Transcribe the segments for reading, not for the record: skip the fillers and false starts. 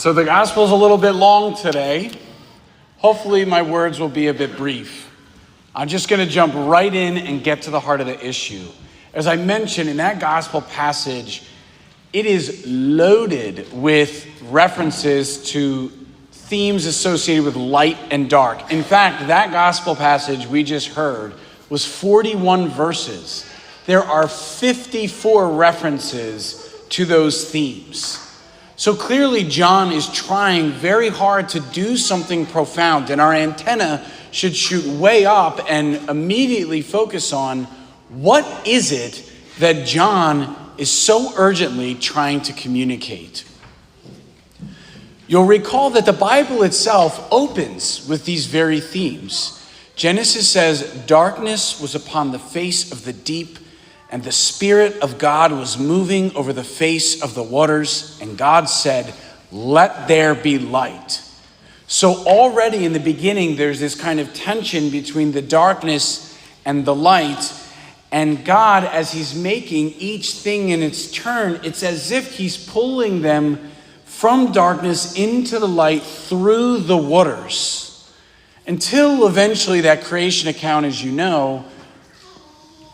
So the gospel's a little bit long today. Hopefully my words will be a bit brief. I'm just going to jump right in and get to the heart of the issue. As I mentioned, in that gospel passage, it is loaded with references to themes associated with light and dark. In fact, that gospel passage we just heard was 41 verses. There are 54 references to those themes. So clearly John is trying very hard to do something profound, and our antenna should shoot way up and immediately focus on what is it that John is so urgently trying to communicate. You'll recall that the Bible itself opens with these very themes. Genesis says, "Darkness was upon the face of the deep, and the Spirit of God was moving over the face of the waters. And God said, 'Let there be light.'" So already in the beginning, there's this kind of tension between the darkness and the light. And God, as he's making each thing in its turn, it's as if he's pulling them from darkness into the light through the waters. Until eventually that creation account, as you know,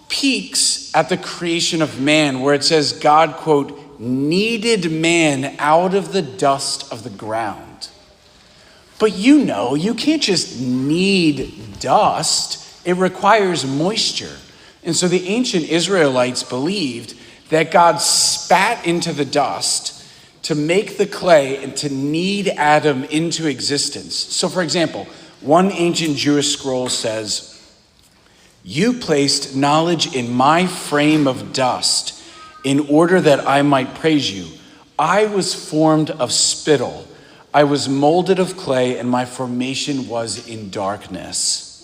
peaks at the creation of man, where it says God, quote, "kneaded man out of the dust of the ground." But you know, you can't just knead dust. It requires moisture. And so the ancient Israelites believed that God spat into the dust to make the clay and to knead Adam into existence. So for example, one ancient Jewish scroll says, "You placed knowledge in my frame of dust in order that I might praise you. I was formed of spittle. I was molded of clay, and my formation was in darkness."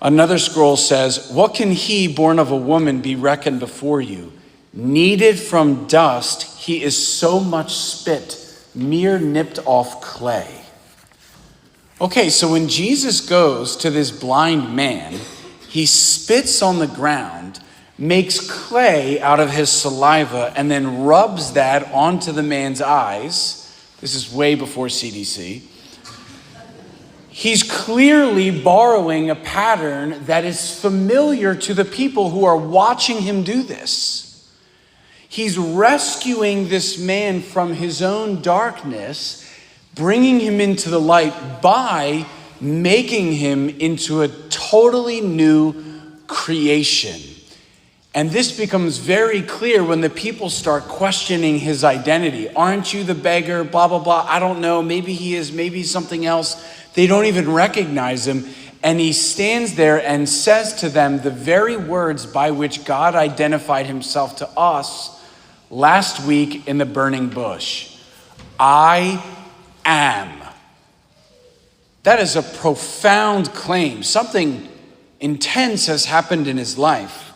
Another scroll says, "What can he born of a woman be reckoned before you? Kneaded from dust, he is so much spit, mere nipped off clay." Okay, so when Jesus goes to this blind man, he spits on the ground, makes clay out of his saliva, and then rubs that onto the man's eyes. This is way before CDC. He's clearly borrowing a pattern that is familiar to the people who are watching him do this. He's rescuing this man from his own darkness, bringing him into the light by making him into a totally new creation. And this becomes very clear when the people start questioning his identity. "Aren't you the beggar? Blah, blah, blah. I don't know. Maybe he is. Maybe he's something else." They don't even recognize him. And he stands there and says to them the very words by which God identified himself to us last week in the burning bush. "I am." That is a profound claim. Something intense has happened in his life.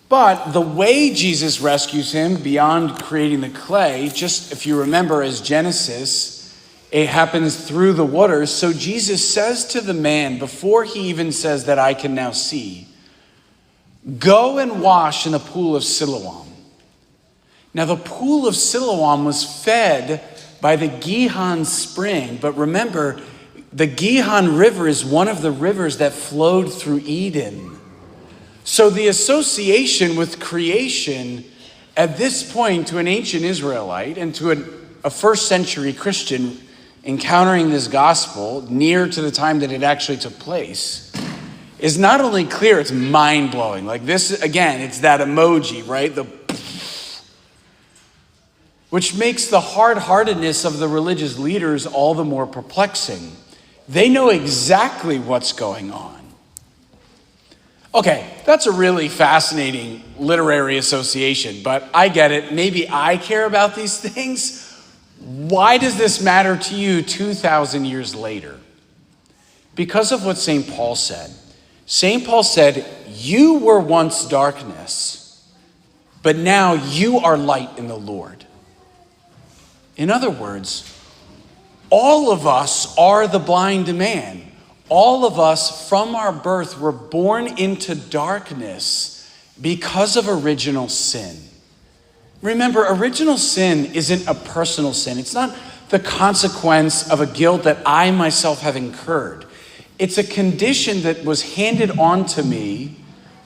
But the way Jesus rescues him beyond creating the clay, just if you remember as Genesis, it happens through the waters. So Jesus says to the man, before he even says that I can now see, "Go and wash in the pool of Siloam." Now the pool of Siloam was fed by the Gihon spring. But remember, the Gihon River is one of the rivers that flowed through Eden. So the association with creation at this point to an ancient Israelite and to a first century Christian encountering this gospel near to the time that it actually took place is not only clear, it's mind-blowing. Like this, again, it's that emoji, right? Which makes the hard-heartedness of the religious leaders all the more perplexing. They know exactly what's going on. Okay, that's a really fascinating literary association, but I get it. Maybe I care about these things. Why does this matter to you 2,000 years later? Because of what St. Paul said. St. Paul said, "You were once darkness, but now you are light in the Lord." In other words, all of us are the blind man. All of us from our birth were born into darkness because of original sin. Remember, original sin isn't a personal sin. It's not the consequence of a guilt that I myself have incurred. It's a condition that was handed on to me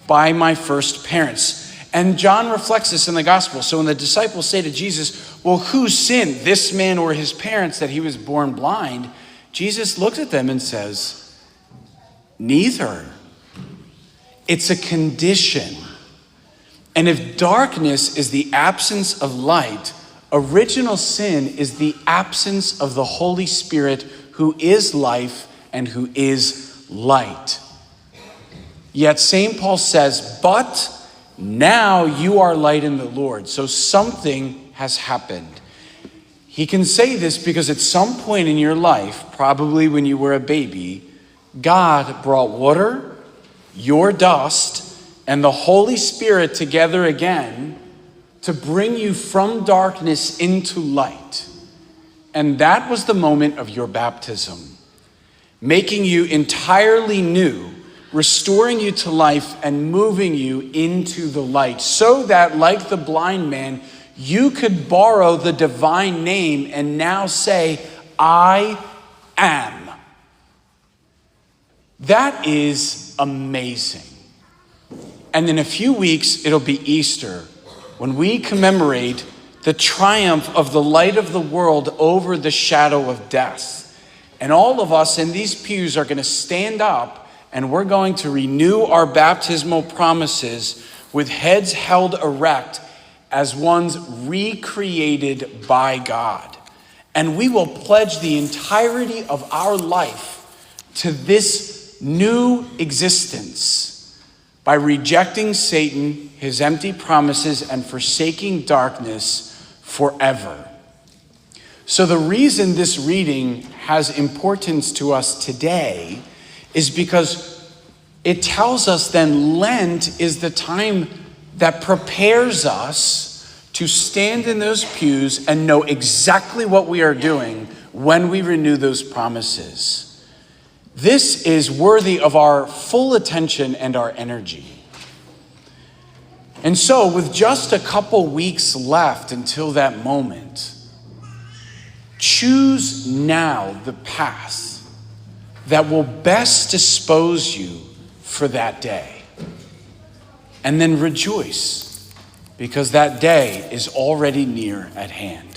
by my first parents. And John reflects this in the gospel. So when the disciples say to Jesus, well, who sinned, this man or his parents, that he was born blind? Jesus looks at them and says, neither. It's a condition. And if darkness is the absence of light, original sin is the absence of the Holy Spirit, who is life and who is light. Yet St. Paul says, but now you are light in the Lord. So something has happened. He can say this because at some point in your life, probably when you were a baby, God brought water, your dust, and the Holy Spirit together again to bring you from darkness into light. And that was the moment of your baptism, making you entirely new, restoring you to life and moving you into the light, so that, like the blind man, you could borrow the divine name and now say, I am. That is amazing. And in a few weeks, it'll be Easter, when we commemorate the triumph of the light of the world over the shadow of death. And all of us in these pews are going to stand up, and we're going to renew our baptismal promises with heads held erect as ones recreated by God. And we will pledge the entirety of our life to this new existence by rejecting Satan, his empty promises, and forsaking darkness forever. So the reason this reading has importance to us today is because it tells us then Lent is the time that prepares us to stand in those pews and know exactly what we are doing when we renew those promises. This is worthy of our full attention and our energy. And so, with just a couple weeks left until that moment, choose now the path that will best dispose you for that day. And then rejoice, because that day is already near at hand.